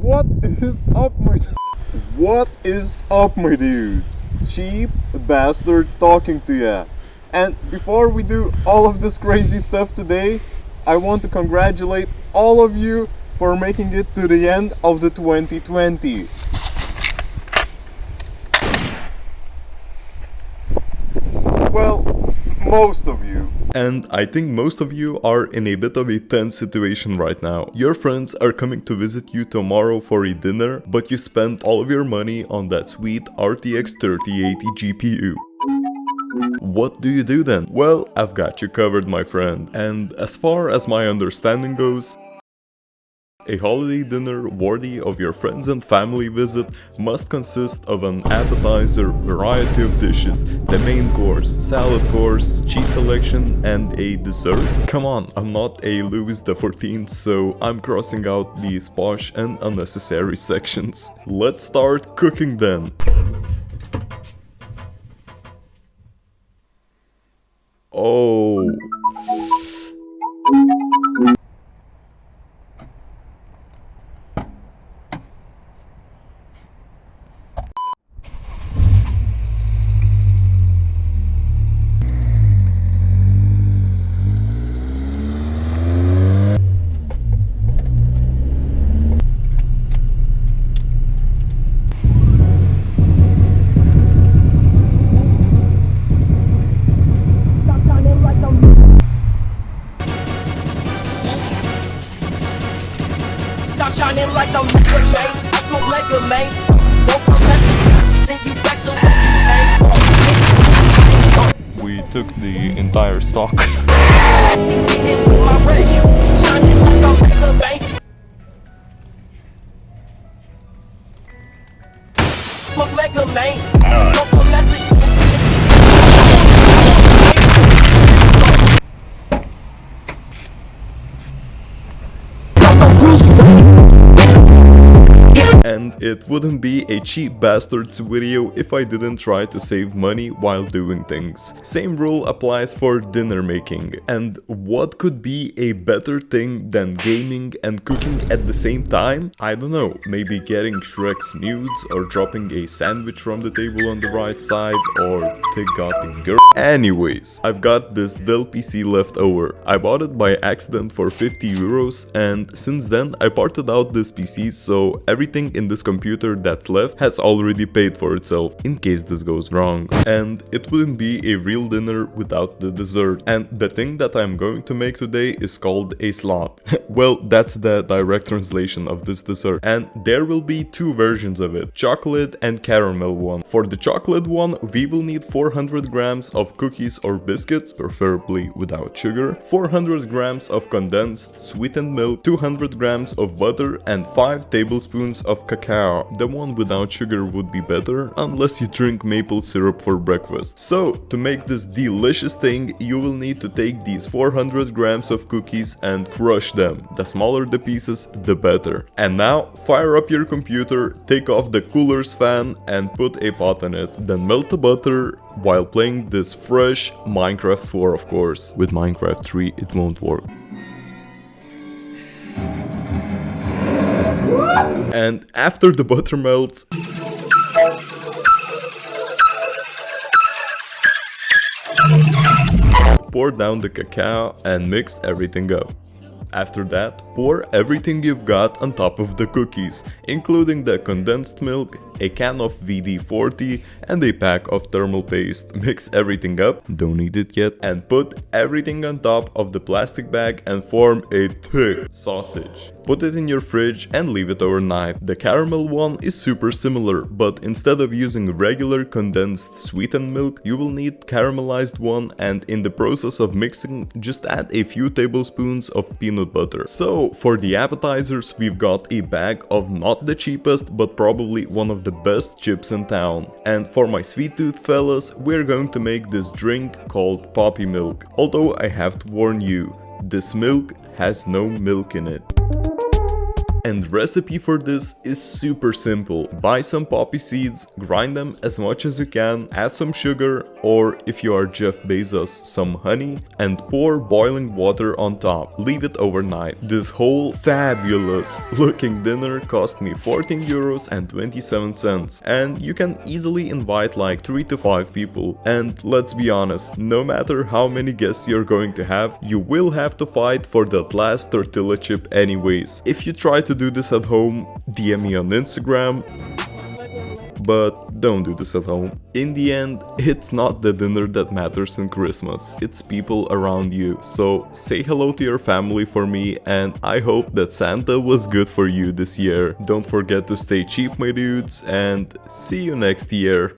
What is up, What is up, my dudes? Cheap bastard talking to ya. And before we do all of this crazy stuff today, I want to congratulate all of you for making it to the end of the 2020. Well, most of you. And I think most of you are in a bit of a tense situation right now. Your friends are coming to visit you tomorrow for a dinner, but you spent all of your money on that sweet RTX 3080 GPU. What do you do then? Well, I've got you covered, my friend. And as far as my understanding goes, a holiday dinner worthy of your friends and family visit must consist of an appetizer, variety of dishes, the main course, salad course, cheese selection, and a dessert. Come on, I'm not a Louis XIV, so I'm crossing out these posh and unnecessary sections. Let's start cooking then. Oh. Stop shining like the moon, man. I smoke like a man. Don't come back to send you back to where you came. We took the entire stock. She did it with my wreck. Shining like a regular man. Smoke like a man. Don't come back to And it wouldn't be a cheap bastards video if I didn't try to save money while doing things. Same rule applies for dinner making. And what could be a better thing than gaming and cooking at the same time? I don't know, maybe getting Shrek's nudes or dropping a sandwich from the table on the right side or the goddamn girl. Anyways, I've got this Dell PC left over. I bought it by accident for 50 euros and since then I parted out this PC, so everything in this computer that's left has already paid for itself in case this goes wrong. And it wouldn't be a real dinner without the dessert. And the thing that I'm going to make today is called a slot. Well, that's the direct translation of this dessert. And there will be two versions of it, chocolate and caramel one. For the chocolate one, we will need 400 grams of cookies or biscuits, preferably without sugar, 400 grams of condensed sweetened milk, 200 grams of butter, and 5 tablespoons of cacao. The one without sugar would be better, unless you drink maple syrup for breakfast. So, to make this delicious thing, you will need to take these 400 grams of cookies and crush them. The smaller the pieces, the better. And now, fire up your computer, take off the cooler's fan and put a pot in it. Then melt the butter while playing this fresh Minecraft 4, of course. With Minecraft 3, it won't work. And after the butter melts, pour down the cacao and mix everything up. After that, pour everything you've got on top of the cookies, including the condensed milk, a can of VD40 and a pack of thermal paste. Mix everything up, don't eat it yet, and put everything on top of the plastic bag and form a thick sausage. Put it in your fridge and leave it overnight. The caramel one is super similar, but instead of using regular condensed sweetened milk, you will need caramelized one, and in the process of mixing, just add a few tablespoons of peanut butter. So for the appetizers, we've got a bag of not the cheapest, but probably one of the best chips in town. And for my sweet tooth fellas, we're going to make this drink called poppy milk. Although I have to warn you, this milk has no milk in it. And recipe for this is super simple. Buy some poppy seeds, grind them as much as you can, add some sugar, or if you are Jeff Bezos, some honey, and pour boiling water on top. Leave it overnight. This whole fabulous looking dinner cost me 14 euros and 27 cents, and you can easily invite like 3 to 5 people. And let's be honest, no matter how many guests you're going to have, you will have to fight for that last tortilla chip anyways. If you try to do this at home, DM me on Instagram, but don't do this at home. In the end, it's not the dinner that matters in Christmas, it's people around you. So say hello to your family for me, and I hope that Santa was good for you this year. Don't forget to stay cheap, my dudes, and see you next year.